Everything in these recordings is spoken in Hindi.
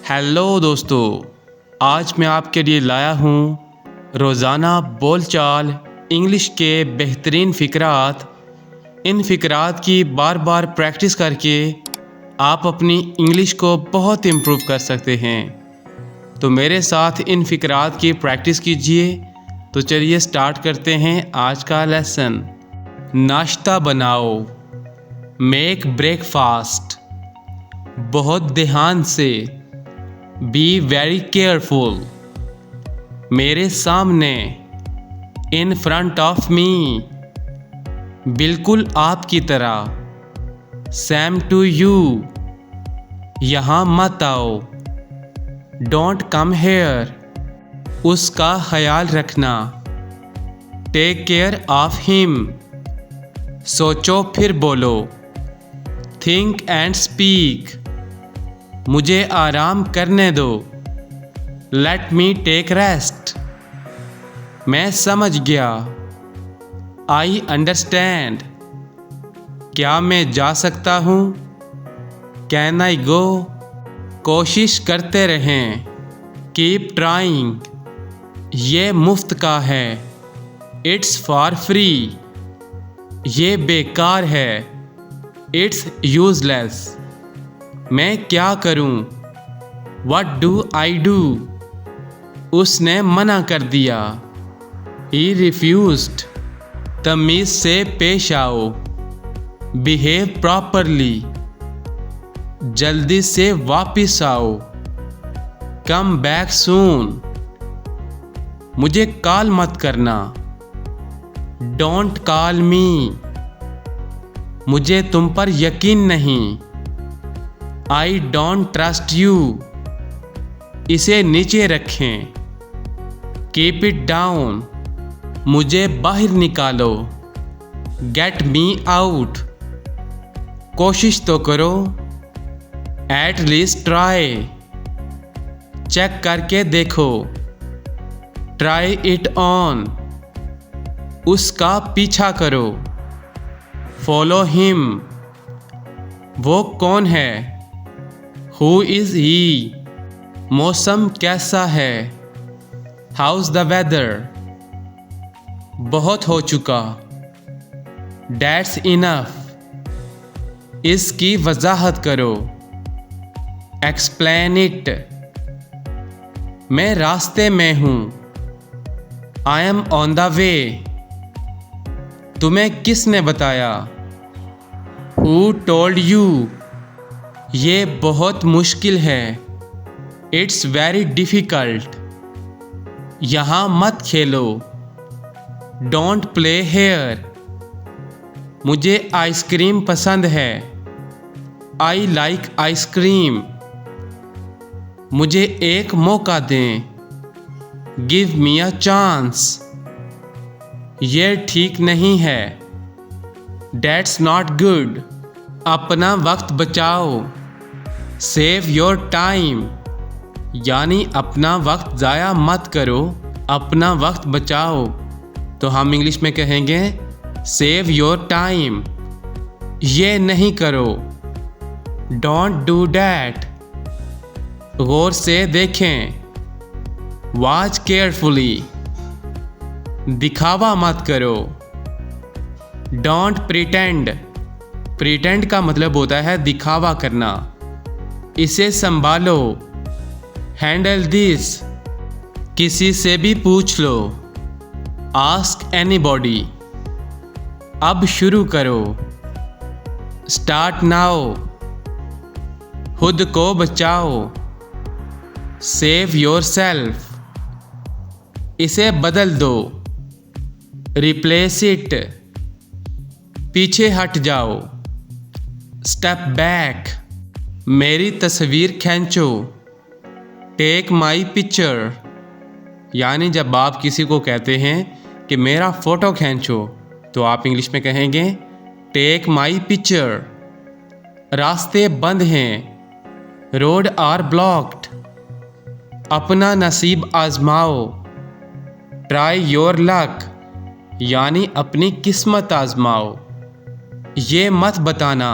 हेलो दोस्तों, आज मैं आपके लिए लाया हूँ रोज़ाना बोलचाल इंग्लिश के बेहतरीन फ़िक्रात। इन फ़िक्रात की बार बार प्रैक्टिस करके आप अपनी इंग्लिश को बहुत इम्प्रूव कर सकते हैं। तो मेरे साथ इन फ़िक्रात की प्रैक्टिस कीजिए। तो चलिए स्टार्ट करते हैं आज का लेसन। नाश्ता बनाओ, मेक ब्रेकफास्ट। बहुत ध्यान से, बी वेरी केयरफुल। मेरे सामने, इन फ्रंट ऑफ मी। बिल्कुल आपकी तरह, सेम टू यू। यहाँ मत आओ, डोंट कम हेयर। उसका ख्याल रखना, टेक केयर ऑफ हिम। सोचो फिर बोलो, थिंक एंड स्पीक। मुझे आराम करने दो, लेट मी टेक रेस्ट। मैं समझ गया, आई अंडरस्टैंड। क्या मैं जा सकता हूँ, कैन आई गो। कोशिश करते रहें, कीप ट्राइंग। ये मुफ्त का है, इट्स फॉर फ्री। ये बेकार है, इट्स यूजलेस। मैं क्या करूं, व्हाट डू आई डू। उसने मना कर दिया, ही रिफ्यूज्ड। तमीज़ से पेश आओ, बिहेव प्रॉपरली। जल्दी से वापिस आओ, कम बैक सून। मुझे कॉल मत करना, डोंट कॉल मी। मुझे तुम पर यकीन नहीं, आई डोंट ट्रस्ट यू। इसे नीचे रखें, कीप इट डाउन। मुझे बाहर निकालो, गेट मी आउट। कोशिश तो करो, एट लीस्ट ट्राई। चेक करके देखो, ट्राई इट ऑन। उसका पीछा करो, फॉलो हिम। वो कौन है, Who is he? मौसम कैसा है, How's the weather? बहुत हो चुका, That's enough. इसकी वजाहत करो, Explain it. मैं रास्ते में हूँ, I am on the way. तुम्हें किसने बताया, Who told you? ये बहुत मुश्किल है, इट्स वेरी डिफ़िकल्ट। यहाँ मत खेलो, डोंट प्ले हेयर। मुझे आइसक्रीम पसंद है, आई लाइक आइसक्रीम। मुझे एक मौका दें, गिव मी अ चांस। ये ठीक नहीं है, दैट्स नॉट गुड। अपना वक्त बचाओ, सेव योर टाइम। यानी अपना वक्त ज़ाया मत करो, अपना वक्त बचाओ। तो हम इंग्लिश में कहेंगे सेव योर टाइम। ये नहीं करो, डोंट डू डैट। गौर से देखें, वॉच केयरफुली। दिखावा मत करो, डोंट प्रिटेंड। प्रिटेंड का मतलब होता है दिखावा करना। इसे संभालो, हैंडल दिस। किसी से भी पूछ लो, आस्क एनीबॉडी। अब शुरू करो, स्टार्ट नाउ। खुद को बचाओ, सेव योर सेल्फ। इसे बदल दो, रिप्लेस इट। पीछे हट जाओ, स्टेप बैक। मेरी तस्वीर खींचो, टेक माई पिक्चर। यानी जब आप किसी को कहते हैं कि मेरा फ़ोटो खींचो, तो आप इंग्लिश में कहेंगे टेक माई पिक्चर। रास्ते बंद हैं, रोड आर ब्लॉक्ड। अपना नसीब आजमाओ, ट्राई योर लक। यानी अपनी किस्मत आजमाओ। ये मत बताना,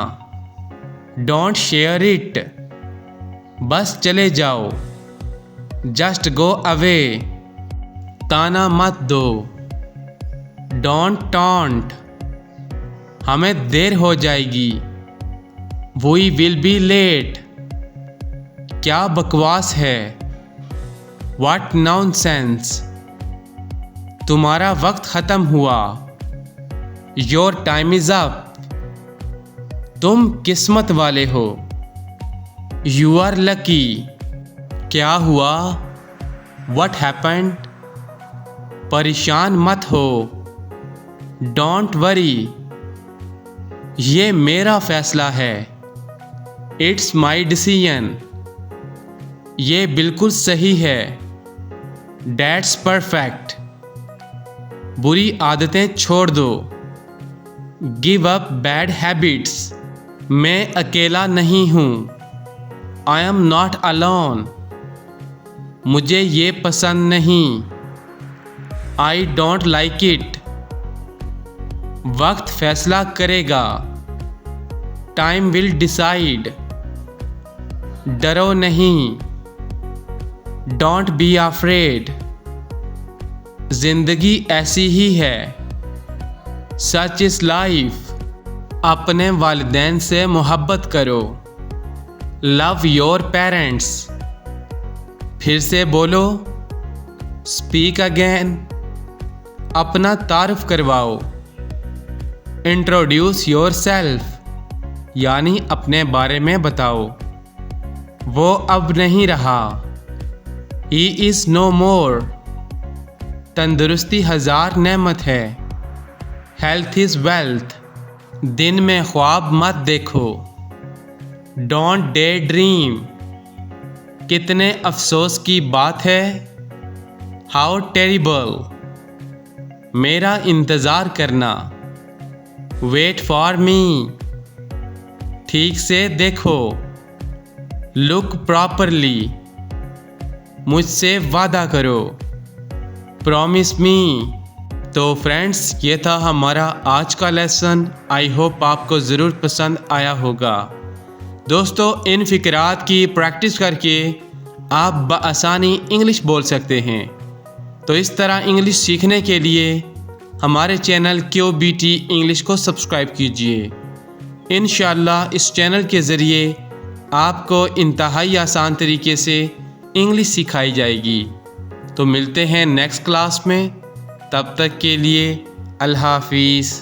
डोंट शेयर इट। बस चले जाओ, जस्ट गो अवे, ताना मत दो, डोंट टॉन्ट, हमें देर हो जाएगी, वी विल बी लेट, क्या बकवास है, व्हाट नॉनसेंस, तुम्हारा वक्त ख़त्म हुआ, योर टाइम इज़ अप, तुम किस्मत वाले हो, यू आर लकी, क्या हुआ, व्हाट हैपेंड, परेशान मत हो, डोंट वरी, ये मेरा फैसला है, इट्स माई डिसीजन, ये बिल्कुल सही है, डैट्स परफेक्ट, बुरी आदतें छोड़ दो, गिव अप बैड हैबिट्स, मैं अकेला नहीं हूँ, आई एम नॉट अलोन, मुझे ये पसंद नहीं, आई डोंट लाइक इट, वक्त फैसला करेगा, टाइम विल डिसाइड, डरो नहीं, डोंट बी अफ्रेड, जिंदगी ऐसी ही है, सच इज लाइफ, अपने वालिदैन से मोहब्बत करो, लव योर पेरेंट्स, फिर से बोलो, स्पीक अगेन, अपना तारुफ करवाओ, इंट्रोड्यूस योर सेल्फ, यानी अपने बारे में बताओ, वो अब नहीं रहा, ही इज़ नो मोर, तंदुरुस्ती हज़ार नेमत है, हेल्थ इज़ वेल्थ, दिन में ख्वाब मत देखो, डोंट डे ड्रीम, कितने अफसोस की बात है, हाउ टेरिबल, मेरा इंतज़ार करना, वेट फॉर मी, ठीक से देखो, लुक प्रॉपरली, मुझसे वादा करो, प्रॉमिस मी। तो फ्रेंड्स, ये था हमारा आज का लेसन। आई होप आपको ज़रूर पसंद आया होगा। दोस्तों, इन फ़िक्रात की प्रैक्टिस करके आप बआसानी इंग्लिश बोल सकते हैं। तो इस तरह इंग्लिश सीखने के लिए हमारे चैनल QBT इंग्लिश को सब्सक्राइब कीजिए। इंशाअल्लाह इस चैनल के ज़रिए आपको इंतहाई आसान तरीके से इंग्लिश सिखाई जाएगी। तो मिलते हैं नेक्स्ट क्लास में, तब तक के लिए अल्लाह हाफिज़।